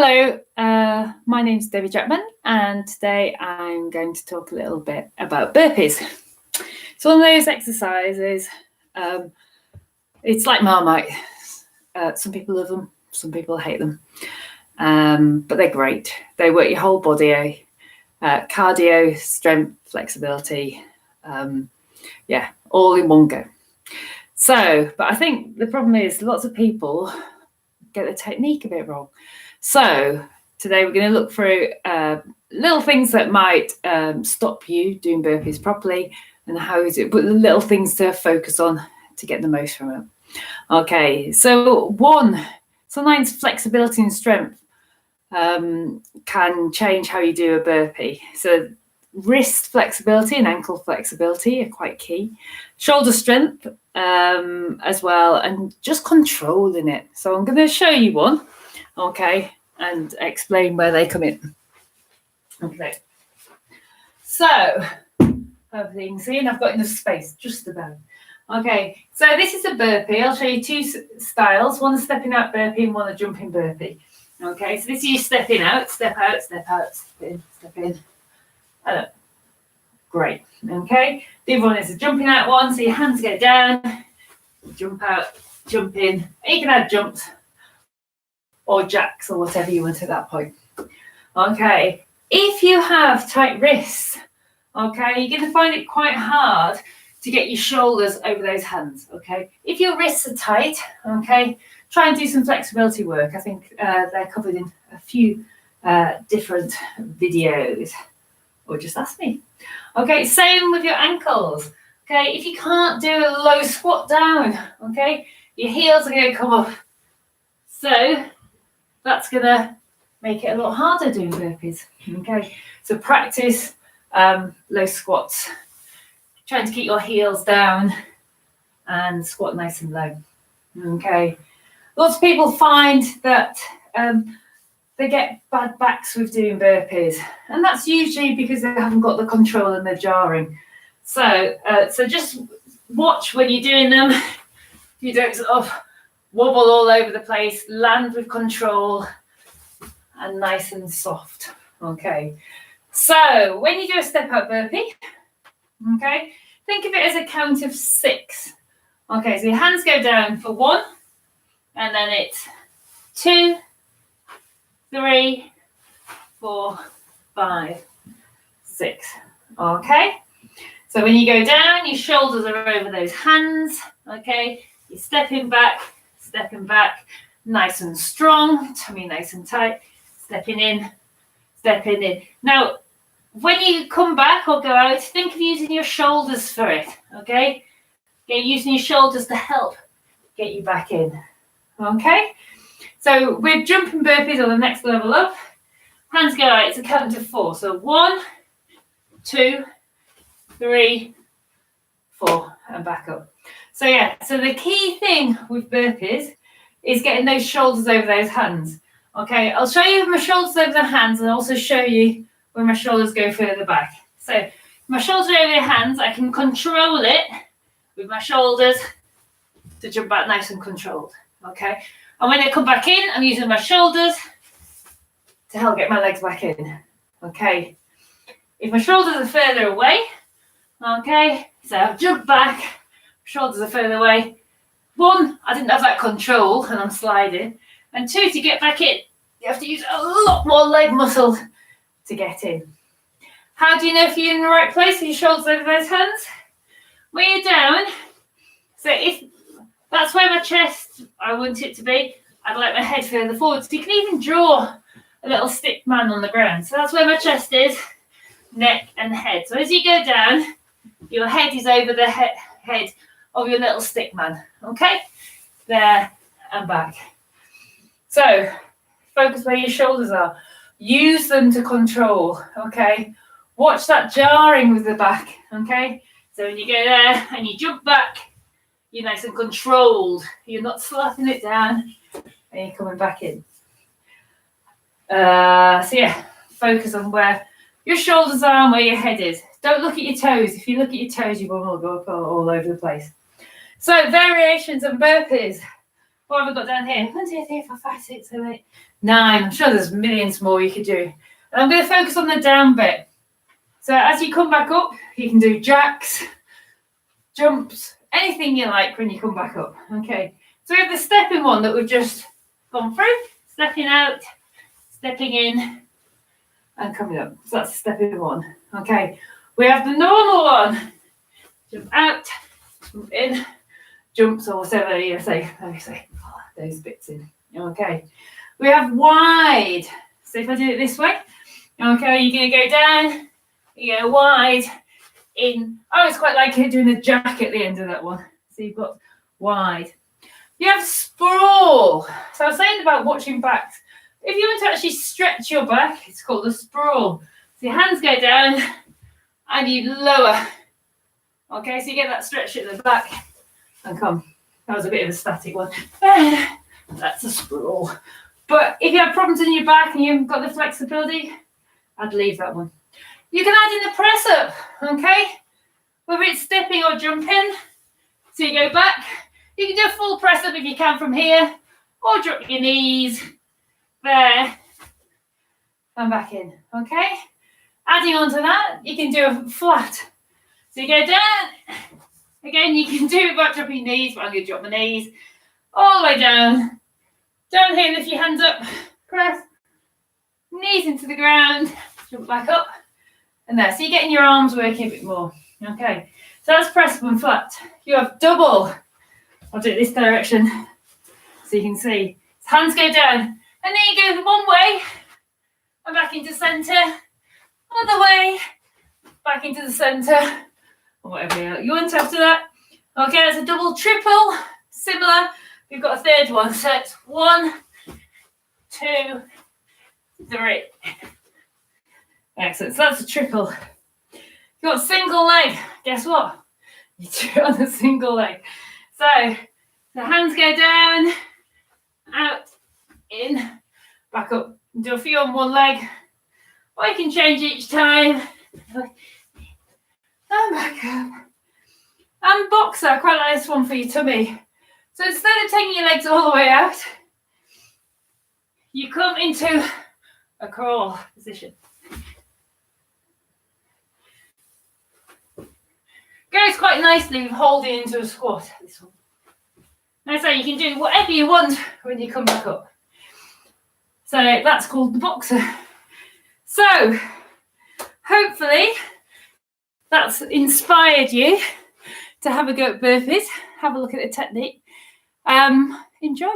Hello, my name's Debbie Chapman, and today I'm going to talk a little bit about burpees. It's one of those exercises, it's like Marmite. Some people love them, some people hate them, but they're great. They work your whole body, cardio, strength, flexibility, all in one go. But I think the problem is lots of people get the technique a bit wrong. So today we're going to look through little things that might stop you doing burpees properly, and but the little things to focus on to get the most from it. Okay, so sometimes flexibility and strength can change how you do a burpee. So wrist flexibility and ankle flexibility are quite key. Shoulder strength as well, and just controlling it. So I'm going to show you one. Okay, and explain where they come in. Okay, so hopefully you can see, and I've got enough space, just about. Okay, so this is a burpee. I'll show you two styles, one a stepping out burpee and one a jumping burpee. Okay, so this is you stepping out, step out, step out, step in. Great, okay. The other one is a jumping out one, so your hands go down, jump out, jump in. You can add jumps or jacks or whatever you want at that point. Okay, if you have tight wrists, okay, you're going to find it quite hard to get your shoulders over those hands, okay? If your wrists are tight, okay, try and do some flexibility work. I think they're covered in a few different videos, or just ask me. Okay, same with your ankles. Okay, if you can't do a low squat down, okay, your heels are going to come up. So that's going to make it a lot harder doing burpees. Okay, so practice low squats. Trying to keep your heels down and squat nice and low. Okay, lots of people find that they get bad backs with doing burpees, and that's usually because they haven't got the control and they're jarring. So just watch when you're doing them. You don't sort of wobble all over the place, land with control and nice and soft. Okay, so when you do a step out burpee, okay, think of it as a count of 6. Okay, so your hands go down for 1, and then it's 2, 3, 4, 5, 6. Okay, so when you go down, your shoulders are over those hands. Okay, you're stepping back, nice and strong, tummy nice and tight, stepping in. Now, when you come back or go out, think of using your shoulders for it, okay? Using your shoulders to help get you back in, okay? So we're jumping burpees on the next level up. Hands go out, it's a count of 4. So 1, 2, 3, 4, and back up. So the key thing with burpees is getting those shoulders over those hands. Okay, I'll show you my shoulders over the hands and also show you where my shoulders go further back. So my shoulders over the hands, I can control it with my shoulders to jump back nice and controlled. Okay, and when I come back in, I'm using my shoulders to help get my legs back in. Okay, if my shoulders are further away, okay, so I've jumped back, shoulders are further away. 1, I didn't have that control and I'm sliding. And 2, to get back in, you have to use a lot more leg muscle to get in. How do you know if you're in the right place with your shoulders over those hands? When you're down, so if that's where my chest, I want it to be, I'd like my head further forward. So you can even draw a little stick man on the ground. So that's where my chest is, neck and head. So as you go down, your head is over the head of your little stick man. Okay? There and back. So focus where your shoulders are. Use them to control, okay? Watch that jarring with the back, okay? So when you go there and you jump back, you're nice and controlled. You're not slapping it down and you're coming back in. Focus on where your shoulders are and where your head is. Don't look at your toes. If you look at your toes, your bum will go up all over the place. So variations of burpees. What have I got down here? 1, 2, 3, 4, 5, 6, 7, 8, 9. I'm sure there's millions more you could do. And I'm going to focus on the down bit. So as you come back up, you can do jacks, jumps, anything you like when you come back up. Okay. So we have the stepping one that we've just gone through. Stepping out, stepping in, and coming up. So that's stepping one. Okay. We have the normal one. Jump out, jump in, jumps, or whatever you say. Let me say those bits in. Okay. We have wide. So if I do it this way, okay, you're going to go down, you go wide, in. I always quite like doing a jack at the end of that one. So you've got wide. You have sprawl. So I was saying about watching backs. If you want to actually stretch your back, it's called a sprawl. So your hands go down and you lower. Okay, so you get that stretch at the back and come. That was a bit of a static one. That's a sprawl. But if you have problems in your back and you haven't got the flexibility, I'd leave that one. You can add in the press up, okay? Whether it's stepping or jumping. So you go back. You can do a full press up if you can from here, or drop your knees there and back in, okay? Adding on to that, you can do a flat. So you go down. Again, you can do it by dropping your knees, but I'm going to drop my knees all the way down. Down here, lift your hands up, press, knees into the ground, jump back up, and there. So you're getting your arms working a bit more. Okay, so that's press up and flat. You have double. I'll do it this direction so you can see. Hands go down, and then you go one way and back into centre, other way, back into the centre, or whatever you want after that. Okay, that's a double, triple, similar. We've got a third one, so it's 1, 2, 3. Excellent, so that's a triple. You've got single leg, guess what? You do it on a single leg. So the hands go down, out, in, back up. Do a few on one leg, or you can change each time. And back up. And boxer, I quite like this one for your tummy. So instead of taking your legs all the way out, you come into a crawl position. Goes quite nicely with holding into a squat. This one. And so you can do whatever you want when you come back up. So that's called the boxer. So hopefully that's inspired you to have a go at burpees. Have a look at the technique. Enjoy.